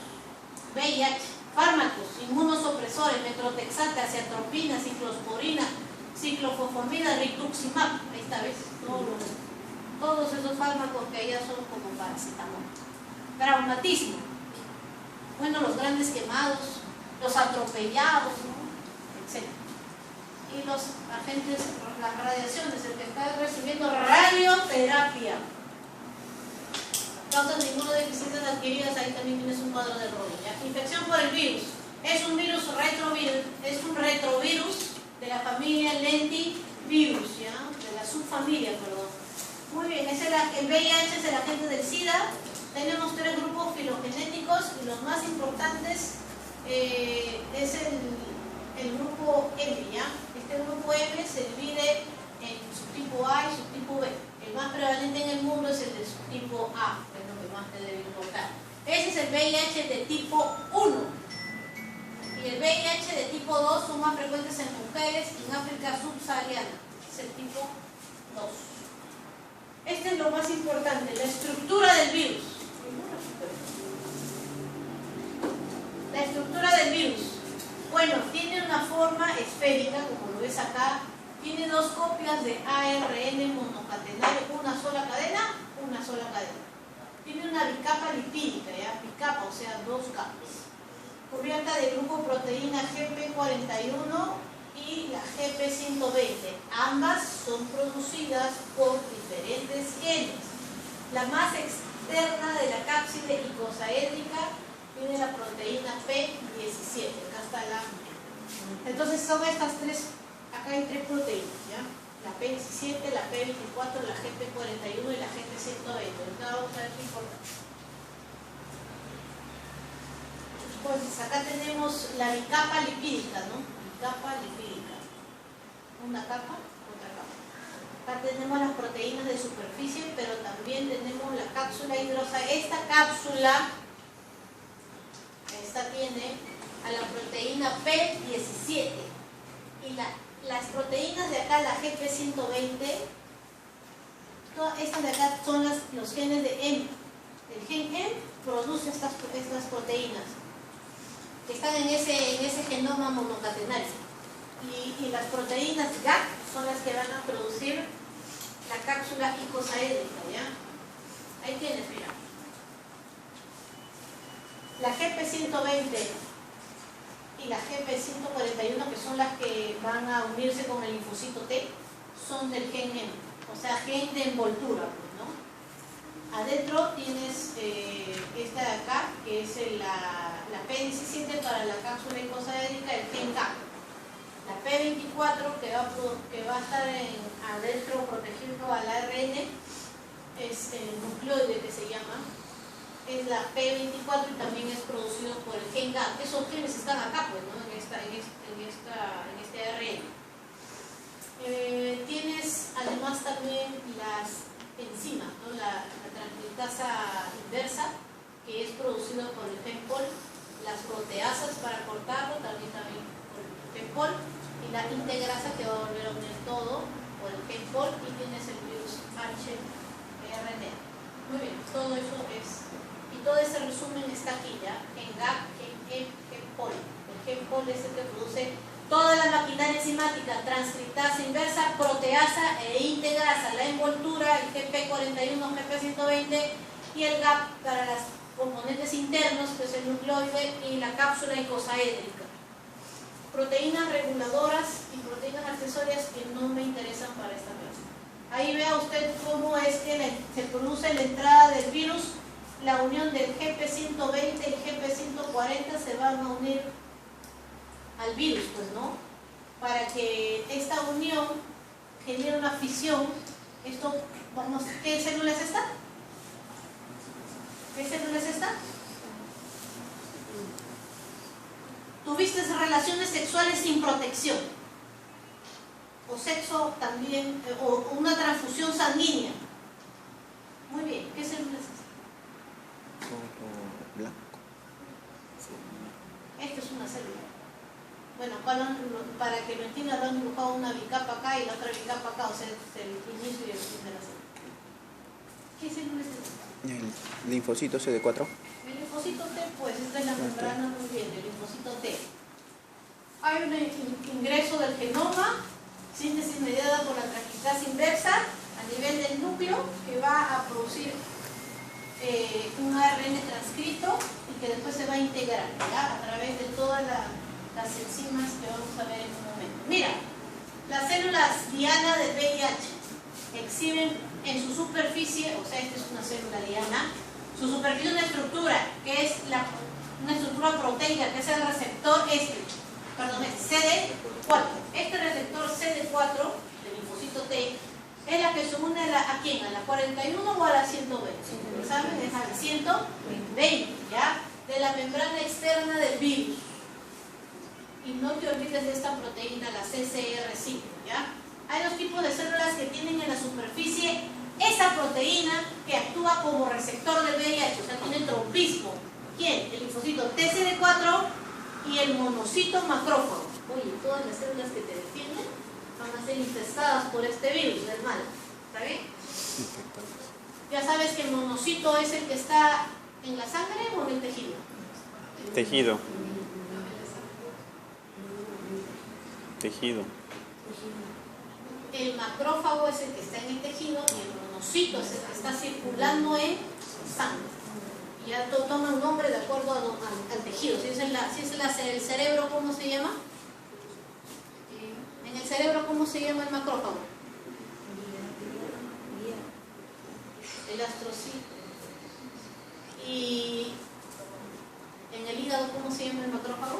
S1: VIH, fármacos, inmunosupresores, metrotexate, aciatropina, ciclosporina, ciclofosfamida, rituximab, ahí está, ¿ves? Todos esos fármacos que allá son como paracetamol. Traumatismo, bueno, los grandes quemados, los atropellados, ¿no? Etc. Y los agentes, las radiaciones, el que está recibiendo radioterapia. Causas de inmunodeficiencias adquiridas, ahí también tienes un cuadro de Rodin, ¿ya? Infección por el virus. Es un virus retrovirus de la familia lentivirus, ¿ya? De la subfamilia, perdón. Muy bien, el VIH es el agente del SIDA. Tenemos 3 grupos filogenéticos y los más importantes es el grupo M, ¿ya? Este grupo M se divide en subtipo A y subtipo B. El más prevalente en el mundo es el de subtipo A, que es lo que más te debe importar. Ese es el VIH de tipo 1. tipo 2 son más frecuentes en mujeres y en África subsahariana. Es el tipo 2. Este es lo más importante, la estructura del virus. La estructura del virus. Bueno, tiene una forma esférica, como lo ves acá. Tiene dos copias de ARN monocatenario, una sola cadena. Tiene una bicapa lipídica, ¿ya? Bicapa, o sea, dos capas. Cubierta de glucoproteína GP41 y la GP120. Ambas son producidas por diferentes genes. La más externa de la cápside icosaédrica tiene la proteína P17. Acá está la... Entonces son estas tres, acá hay tres proteínas, ¿ya? La P17, la P24, la GP41 y la GP120. Ahorita vamos a ver qué importa. Pues acá tenemos la bicapa lipídica, ¿no? Bicapa lipídica. Una capa, otra capa. Acá tenemos las proteínas de superficie, pero también tenemos la cápsula hidrosa. Esta cápsula, esta tiene a la proteína P17. Y las proteínas de acá, la GP120, todas estas de acá son los genes de M. El gen M produce estas proteínas que están en ese genoma monocatenario. Y las proteínas GAC son las que van a producir la cápsula icosaédrica, ¿ya? Ahí tienes, mira. La GP120 y la GP141, que son las que van a unirse con el linfocito T, son del gen M, o sea, gen de envoltura, ¿no? Adentro tienes esta de acá, que es la P17 para la cápsula icosaédrica, el gen K. La P24, que va a estar adentro protegiendo al ARN, es el nucleoide que se llama, es la P24 y también es producido por el gen GAP. Esos genes están acá, pues, ¿no? En este ARN. Tienes además también las enzimas, ¿no? La transcriptasa inversa, que es producido por el gen POL, las proteasas para cortarlo también por el gen POL, y la integrasa, que va a volver a unir todo por el gen POL, y tienes el virus HRNA. Muy bien, todo eso es, y todo ese resumen está aquí, ¿ya? En GAP, gen POL. El gen POL es el que produce toda la maquinaria enzimática, transcriptasa inversa, proteasa e integrasa, la envoltura, el GP41, GP120 y el GAP para los componentes internos, que es el nucleoide, y la cápsula icosaédrica. Proteínas reguladoras y proteínas accesorias que no me interesan para esta clase. Ahí vea usted cómo es que se produce la entrada del virus, la unión del GP120 y GP140 se van a unir al virus, pues, ¿no? Para que esta unión genere una fisión. Esto, vamos, ¿qué célula es esta? ¿Qué célula es esta? Tuviste relaciones sexuales sin protección, o sexo también, o una transfusión sanguínea. Muy bien, ¿qué célula es esta?
S2: Blanco.
S1: Esta es una célula. Bueno, para que lo entiendan, lo han dibujado una bicapa acá y la otra bicapa acá, o sea, es el inicio y el fin de la célula. ¿Qué célula es esta?
S2: El linfocito CD4.
S1: El linfocito T, pues, esta es la membrana, muy bien, el linfocito T. Hay un ingreso del genoma, síntesis mediada por la transcriptasa inversa a nivel del núcleo, que va a producir un ARN transcrito y que después se va a integrar, ¿ya? A través de todas las enzimas que vamos a ver en un momento. Mira, las células diana del VIH exhiben en su superficie, o sea, esta es una célula diana, su superficie una estructura, que es una estructura proteica, que es el receptor CD4. Este receptor CD4 del linfocito T es la que se une ¿a quién? ¿A la 41 o a la 120? ¿Saben? Es a la 120, ¿ya? De la membrana externa del virus. Y no te olvides de esta proteína, la CCR5, ¿ya? Hay dos tipos de células que tienen en la superficie esa proteína que actúa como receptor del VIH, o sea, tiene tropismo. ¿Quién? El linfocito TCD4 y el monocito macrófago. oye, todas las células que te defienden van a ser infestadas por este virus del mal. ¿Está bien? Ya sabes que el monocito es el que está en la sangre o en el tejido.
S4: Tejido. Tejido.
S1: El macrófago es el que está en el tejido y el monocito es el que está circulando en sangre. Y ya toma un nombre de acuerdo al tejido. Si es el cerebro, ¿cómo se llama? En el cerebro, ¿cómo se llama el macrófago? El astrocito. Y en el hígado, ¿cómo se llama el macrófago?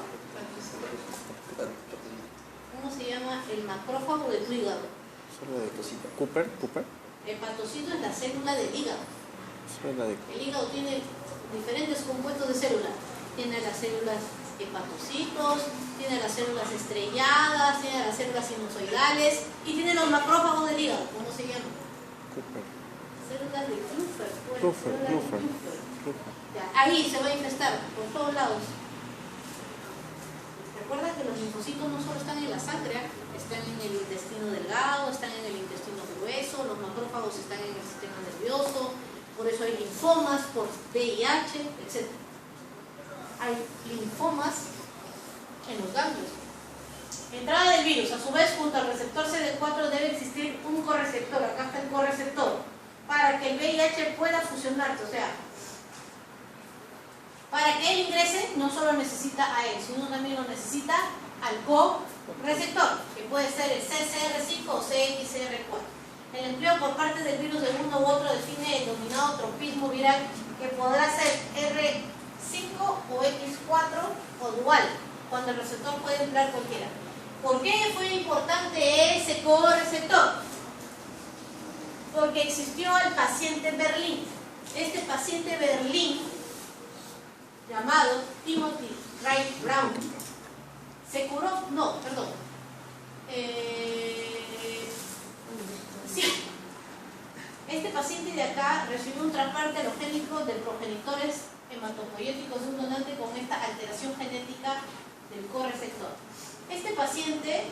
S1: ¿Cómo se llama el macrófago de tu hígado?
S2: Solo de cosita. Cooper.
S1: Hepatocito es la célula del hígado.
S2: Solo la de.
S1: El hígado tiene diferentes compuestos de células. Tiene las células hepatocitos, tiene las células estrelladas, tiene las células sinusoidales y tiene los macrófagos del hígado. ¿Cómo se llama?
S2: Cooper.
S1: Células de Cluffer.
S2: Cluffer.
S1: Ya, ahí se va a infestar por todos lados. Recuerda que los linfocitos no solo están en la sangre, están en el intestino delgado, están en el intestino grueso, los macrófagos están en el sistema nervioso, por eso hay linfomas, por VIH, etc. Hay linfomas en los ganglios. Entrada del virus. A su vez, junto al receptor CD4 debe existir un correceptor. Acá está el correceptor. Para que el VIH pueda fusionarse. O sea, para que él ingrese, no solo necesita a él, sino también lo necesita al correceptor, que puede ser el CCR5 o CXCR4. El empleo por parte del virus de uno u otro define el denominado tropismo viral, que podrá ser R5 o X4 o dual, cuando el receptor puede emplear cualquiera. ¿Por qué fue importante ese correceptor? Porque existió el paciente Berlín. Este paciente Berlín, llamado Timothy Wright Brown, se curó, no, perdón, sí, este paciente de acá recibió un trasplante alogénico de progenitores hematopoyéticos de un donante con esta alteración genética del correceptor. Este paciente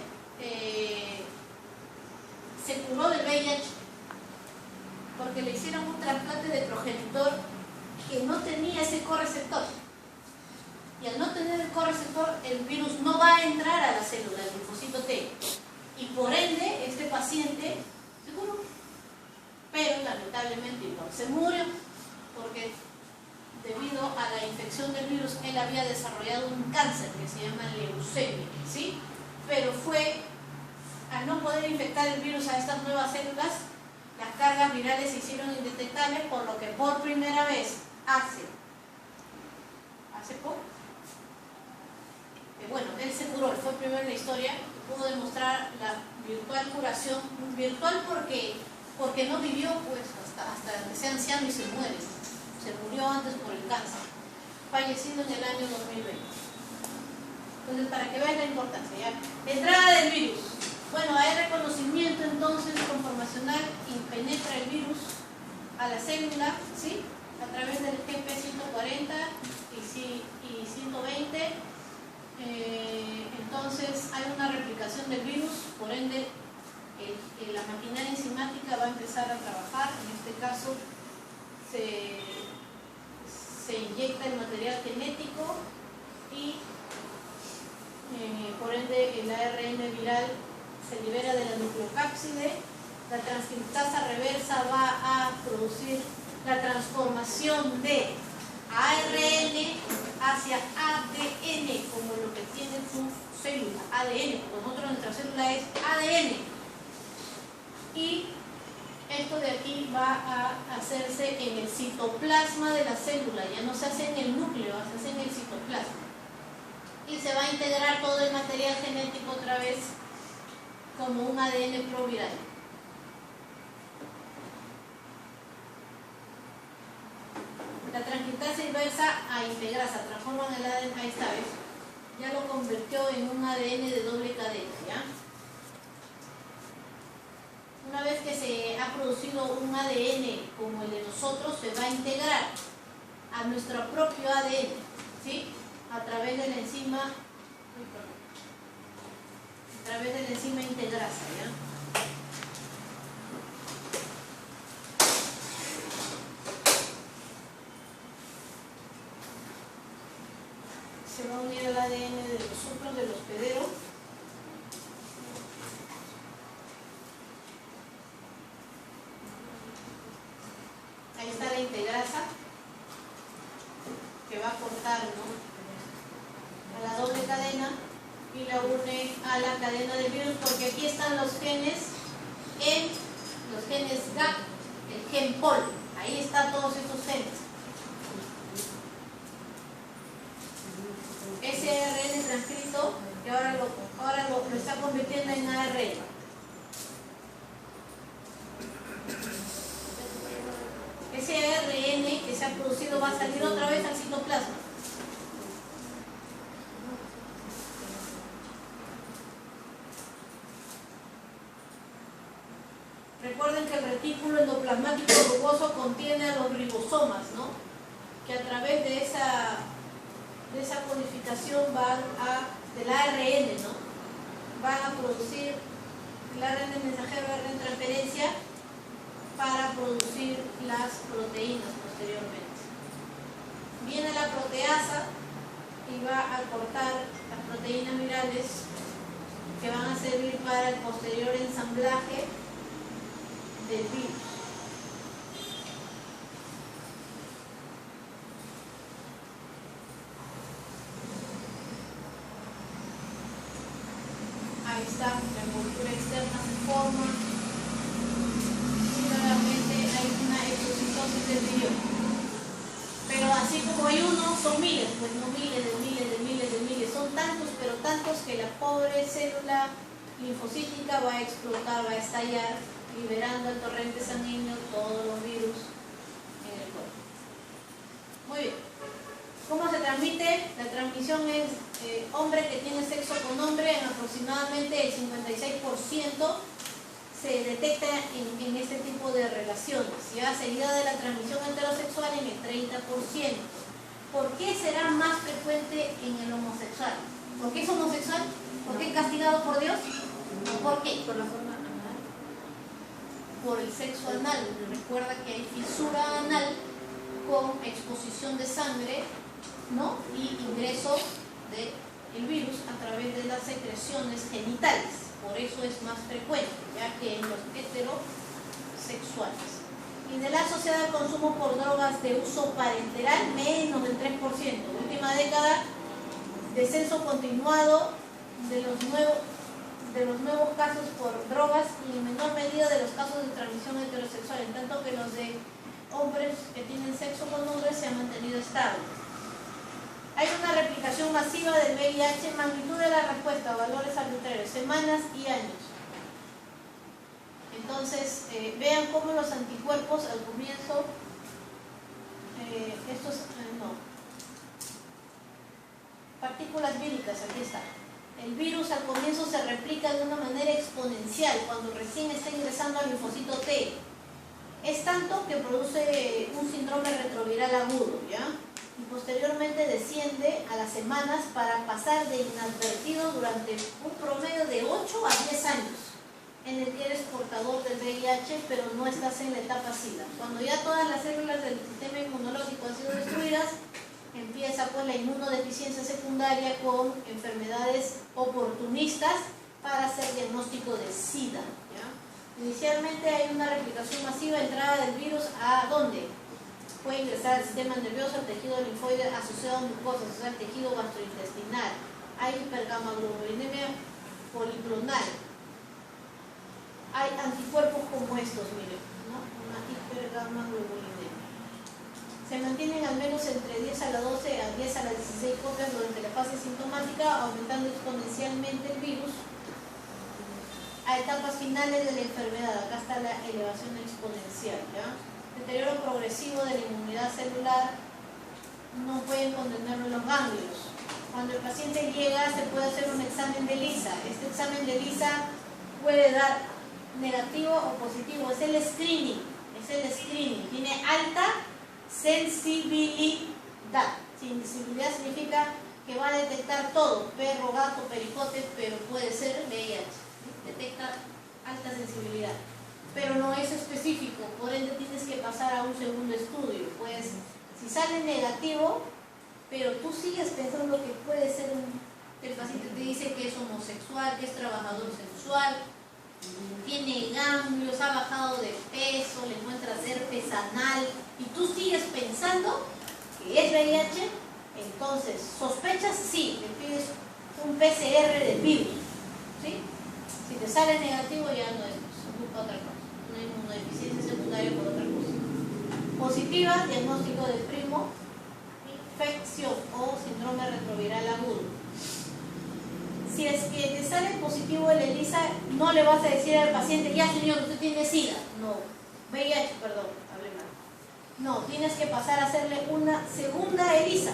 S1: se curó del VIH porque le hicieron un trasplante de progenitor que no tenía ese correceptor. Y al no tener el correceptor, el virus no va a entrar a la célula, el linfocito T. Y por ende, este paciente se curó. Pero lamentablemente igual se murió, porque debido a la infección del virus, él había desarrollado un cáncer que se llama leucemia, ¿sí? Pero fue, al no poder infectar el virus a estas nuevas células, las cargas virales se hicieron indetectables, por lo que por primera vez hace poco, bueno, él se curó, fue el primero en la historia, pudo demostrar la virtual curación, virtual porque no vivió pues hasta que sea anciano y se muere, se murió antes por el cáncer, fallecido en el año 2020. Entonces, para que vean la importancia, ¿ya? Entrada del virus. Bueno, hay reconocimiento entonces conformacional y penetra el virus a la célula, ¿sí? A través del GP140 y 120. Entonces hay una replicación del virus, por ende la maquinaria enzimática va a empezar a trabajar. En este caso se inyecta el material genético y por ende el ARN viral se libera de la nucleocápside. La transcriptasa reversa va a producir la transformación de ARN hacia ADN, como lo que tiene tu célula, ADN. Nosotros, nuestra célula es ADN. Y esto de aquí va a hacerse en el citoplasma de la célula, ya no se hace en el núcleo, se hace en el citoplasma. Y se va a integrar todo el material genético otra vez como un ADN proviral. La transcriptasa inversa a integrasa, transforman el ADN, ahí está, ¿ves? Ya lo convirtió en un ADN de doble cadena, ¿ya? Una vez que se ha producido un ADN como el de nosotros, se va a integrar a nuestro propio ADN, ¿sí? A través de la enzima través de la enzima integrasa, ¿ya? Se va a unir al ADN de los sucros del hospedero. Ahí está la integrasa que va a cortar, ¿no?, a la doble cadena y la une a la cadena del virus, porque aquí están los genes los genes GAP, el gen POL, ahí están todos esos genes. Ese ARN transcrito que ahora lo está convirtiendo en ARN. Ese ARN que se ha producido va a salir otra vez al citoplasma. Recuerden que el retículo endoplasmático rugoso contiene a los ribosomas, ¿no?, que a través de esa codificación del ARN, ¿no?, van a producir el ARN mensajero, ARN transferencia, para producir las proteínas posteriormente. Viene la proteasa y va a cortar las proteínas virales que van a servir para el posterior ensamblaje del virus. Ahí está, la envoltura externa se forma y claramente hay una exocitosis del virión. Pero así como hay uno, son miles, pues no miles de miles, son tantos, pero tantos que la pobre célula linfocítica va a explotar, va a estallar, liberando al torrente sanguíneo todos los virus en el cuerpo. Muy bien. ¿Cómo se transmite? La transmisión es hombre que tiene sexo con hombre, en aproximadamente el 56% se detecta en este tipo de relaciones, ya seguida de la transmisión heterosexual en el 30%. ¿Por qué será más frecuente en el homosexual? ¿Por qué es homosexual? ¿Por qué es castigado por Dios? ¿Por qué? Por la forma anal. Por el sexo anal. Recuerda que hay fisura anal con exposición de sangre, ¿no?, y ingreso del virus a través de las secreciones genitales. Por eso es más frecuente, ya que en los heterosexuales. Y de la asociada al consumo por drogas de uso parenteral, menos del 3%. Última década, descenso continuado de los nuevos casos por drogas y en menor medida de los casos de transmisión heterosexual, en tanto que los de hombres que tienen sexo con hombres se han mantenido estables. Hay una replicación masiva del VIH, magnitud de la respuesta, valores arbitrarios, semanas y años. Entonces, vean cómo los anticuerpos al comienzo, partículas víricas, aquí está. El virus al comienzo se replica de una manera exponencial cuando recién está ingresando al linfocito T. Es tanto que produce un síndrome retroviral agudo, ¿ya? Y posteriormente desciende a las semanas para pasar de inadvertido durante un promedio de 8 a 10 años, en el que eres portador del VIH, pero no estás en la etapa SIDA. Cuando ya todas las células del sistema inmunológico han sido destruidas, empieza pues la inmunodeficiencia secundaria con enfermedades oportunistas para hacer diagnóstico de SIDA, ¿ya? Inicialmente hay una replicación masiva, entrada del virus a ¿dónde? Puede ingresar al sistema nervioso, al tejido linfoide asociado a mucosas, o sea, al tejido gastrointestinal. Hay hipergamaglobulinemia policlonal. Hay anticuerpos como estos, miren, ¿no? Una hipergamaglobulinemia. Se mantienen al menos entre 10 a la 12 a 10 a la 16 copias durante la fase sintomática, aumentando exponencialmente el virus a etapas finales de la enfermedad. Acá está la elevación exponencial, ¿ya? Deterioro progresivo de la inmunidad celular, no pueden contenerlo en los ganglios. Cuando el paciente llega, se puede hacer un examen de ELISA. Este examen de ELISA puede dar negativo o positivo, es el screening, tiene alta sensibilidad. Sensibilidad significa que va a detectar todo, perro, gato, pericote, pero puede ser VIH. alta sensibilidad, pero no es específico, por ende tienes que pasar a un segundo estudio. Pues si sale negativo, pero tú sigues pensando que puede ser el paciente te dice que es homosexual, que es trabajador sexual, tiene ganglios, ha bajado de peso, le encuentras herpes anal, y tú sigues pensando que es VIH, entonces sospechas, sí, le pides un PCR del virus, ¿sí? Si te sale negativo ya no es, ocupa otra cosa, una inmunodeficiencia secundaria por otra cosa. Positiva, diagnóstico de primo, infección o síndrome retroviral agudo. Si es que te sale positivo el ELISA, no le vas a decir al paciente, ya señor, usted tiene SIDA, no, VIH, perdón, hablé mal. No, tienes que pasar a hacerle una segunda ELISA,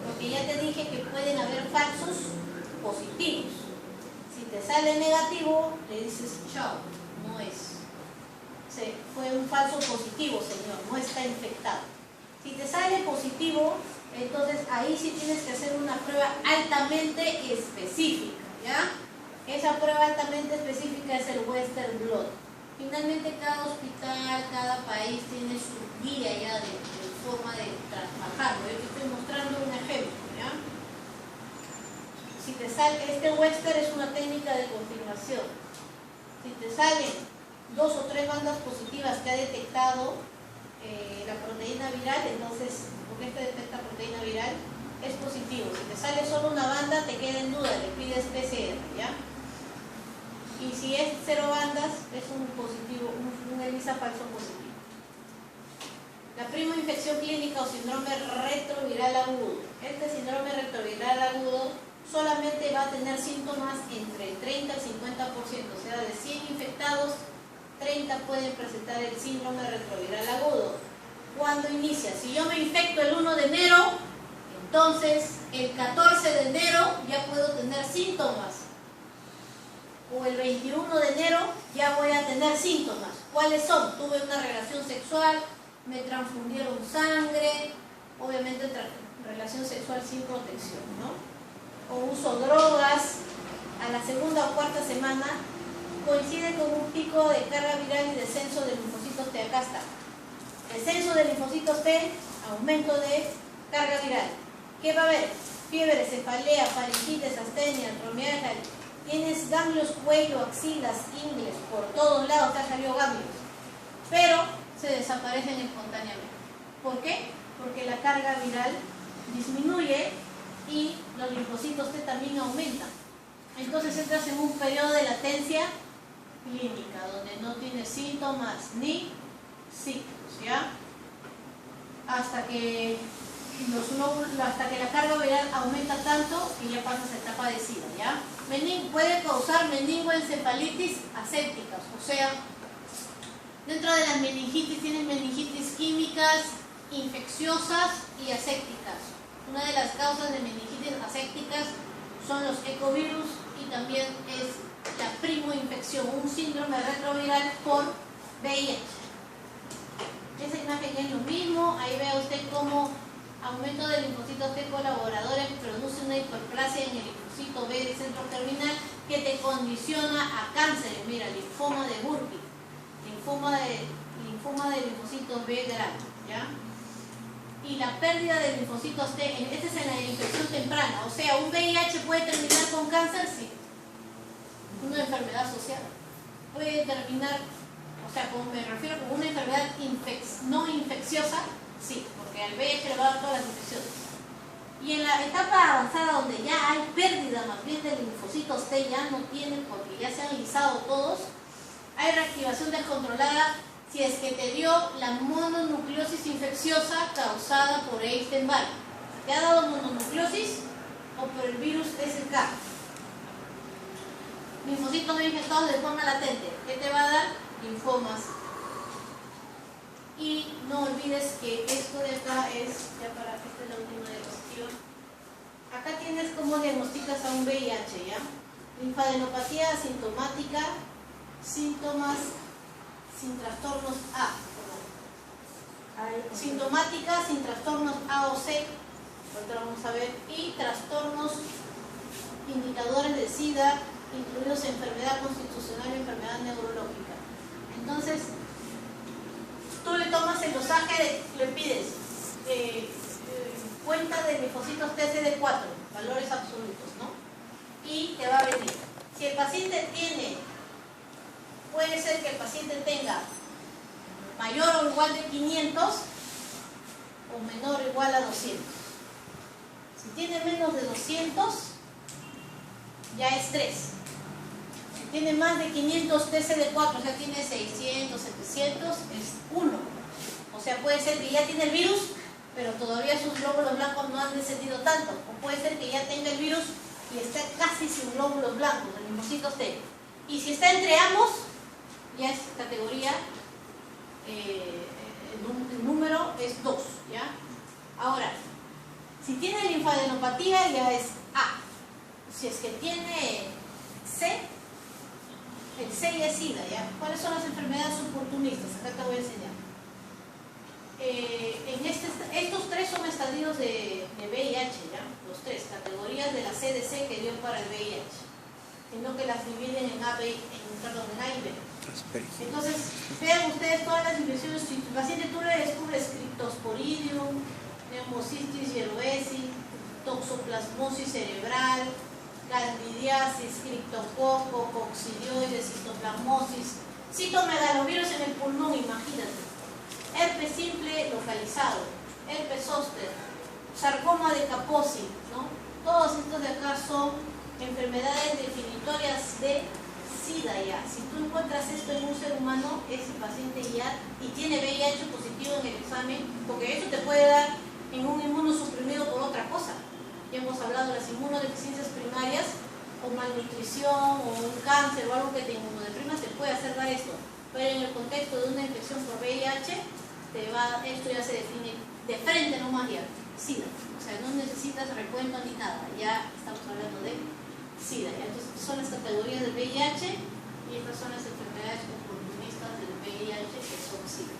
S1: porque ya te dije que pueden haber falsos positivos. Si te sale negativo, le dices, chao, no es. Fue un falso positivo, señor, no está infectado. Si te sale positivo, entonces ahí sí tienes que hacer una prueba altamente específica, ¿ya? Esa prueba altamente específica es el Western Blot. Finalmente cada hospital, cada país tiene su guía ya de forma de trabajarlo. Yo te estoy mostrando un ejemplo, ¿ya? Si te sale, este Western es una técnica de confirmación. Si te salen 2 o 3 bandas positivas que ha detectado la proteína viral, entonces, porque este detecta proteína viral, es positivo. Si te sale solo una banda, te queda en duda, le pides PCR, ¿ya? Y si es 0 bandas, es un positivo, un ELISA falso positivo. La prima infección clínica o síndrome retroviral agudo. Este síndrome retroviral agudo solamente va a tener síntomas entre el 30 al 50%, o sea, de 100 infectados, 30 pueden presentar el síndrome retroviral agudo. ¿Cuándo inicia? Si yo me infecto el 1 de enero, entonces el 14 de enero ya puedo tener síntomas. O el 21 de enero ya voy a tener síntomas. ¿Cuáles son? Tuve una relación sexual, me transfundieron sangre, obviamente relación sexual sin protección, ¿no? O uso drogas. A la segunda o cuarta semana coincide con un pico de carga viral y descenso de linfocitos T. Acá está. Descenso de linfocitos T, aumento de carga viral. ¿Qué va a haber? Fiebre, cefalea, faringitis, astenia, andromialgia. Tienes ganglios, cuello, axilas, ingles, por todos lados te han salido ganglios. Pero se desaparecen espontáneamente. ¿Por qué? Porque la carga viral disminuye y los linfocitos T también aumentan. Entonces entras en un periodo de latencia clínica, donde no tienes síntomas ni ciclos, ¿ya? Hasta que la carga viral aumenta tanto que ya pasas a etapa de SIDA, ¿ya? Puede causar meningoencefalitis asépticas, o sea, dentro de las meningitis tienen meningitis químicas, infecciosas y asépticas. Una de las causas de meningitis asépticas son los ecovirus y también es la primoinfección, un síndrome retroviral por VIH. Esa imagen es lo mismo, ahí ve usted cómo aumento de linfocitos T colaboradores produce una hiperplasia en el linfocito B del centro terminal que te condiciona a cánceres. Mira, linfoma de Burkitt, linfoma de linfocitos B grande, ¿ya? Y la pérdida de linfocitos T, esta es en la infección temprana, o sea, un VIH puede terminar con cáncer, sí. Una enfermedad social puede terminar, o sea, como me refiero como una enfermedad no infecciosa, sí, porque al VIH le va a dar todas las infecciones. Y en la etapa avanzada donde ya hay pérdida más bien de linfocitos T, ya no tienen porque ya se han lisado todos, hay reactivación descontrolada si es que te dio la mononucleosis infecciosa causada por Epstein-Barr. ¿Te ha dado mononucleosis o por el virus SK? Linfocitos B infectados de forma latente. ¿Qué te va a dar? Linfomas. Y no olvides que esto de acá es, ya para que esta es la última diapositiva. Acá tienes cómo diagnosticas a un VIH, ¿ya? Linfadenopatía asintomática, síntomas sin trastornos A. Sintomática sin trastornos A o C, ahorita vamos a ver, y trastornos indicadores de SIDA, incluidos enfermedad constitucional ocasionar enfermedad neurológica. Entonces, tú le tomas el dosaje, le pides cuenta de linfocitos TCD4, valores absolutos, ¿no? Y te va a venir. Si el paciente puede ser que el paciente tenga mayor o igual de 500 o menor o igual a 200. Si tiene menos de 200, ya es 3. Si tiene más de 500 TCD4, o sea, tiene 600, 700, es 1. O sea, puede ser que ya tiene el virus, pero todavía sus glóbulos blancos no han descendido tanto. O puede ser que ya tenga el virus y esté casi sin glóbulos blancos, el linfocitos T. Y si está entre ambos, ya es categoría, el número es 2, ¿ya? Ahora, si tiene linfadenopatía ya es A. Si es que tiene C, el C ya es SIDA, ¿ya? ¿Cuáles son las enfermedades oportunistas? Acá te voy a enseñar. Estos tres son estadios de VIH, ¿ya? Los tres, categorías de la CDC que dio para el VIH, sino que las dividen en A y B. Entonces, vean ustedes todas las infecciones. Si tu paciente tú le descubres Cryptosporidium, Pneumocystis jirovecii, toxoplasmosis cerebral, candidiasis, criptococo, coccidioides, citoplasmosis, citomegalovirus en el pulmón, imagínate. Herpes simple localizado, herpes zóster, sarcoma de Kaposi, ¿no? Todos estos de acá son enfermedades definitorias de SIDA ya. Si tú encuentras esto en un ser humano, ese paciente ya y tiene VIH positivo en el examen, porque eso te puede dar en un inmunosuprimido por otra cosa. Ya hemos hablado de las inmunodeficiencias primarias, o malnutrición, o un cáncer, o algo que te inmunodeprima, te puede hacer dar esto. Pero en el contexto de una infección por VIH, esto ya se define de frente nomás ya, SIDA. O sea, no necesitas recuento ni nada, ya estamos hablando de SIDA. ¿Ya? Entonces, son las categorías del VIH y estas son las enfermedades oportunistas del VIH que son SIDA.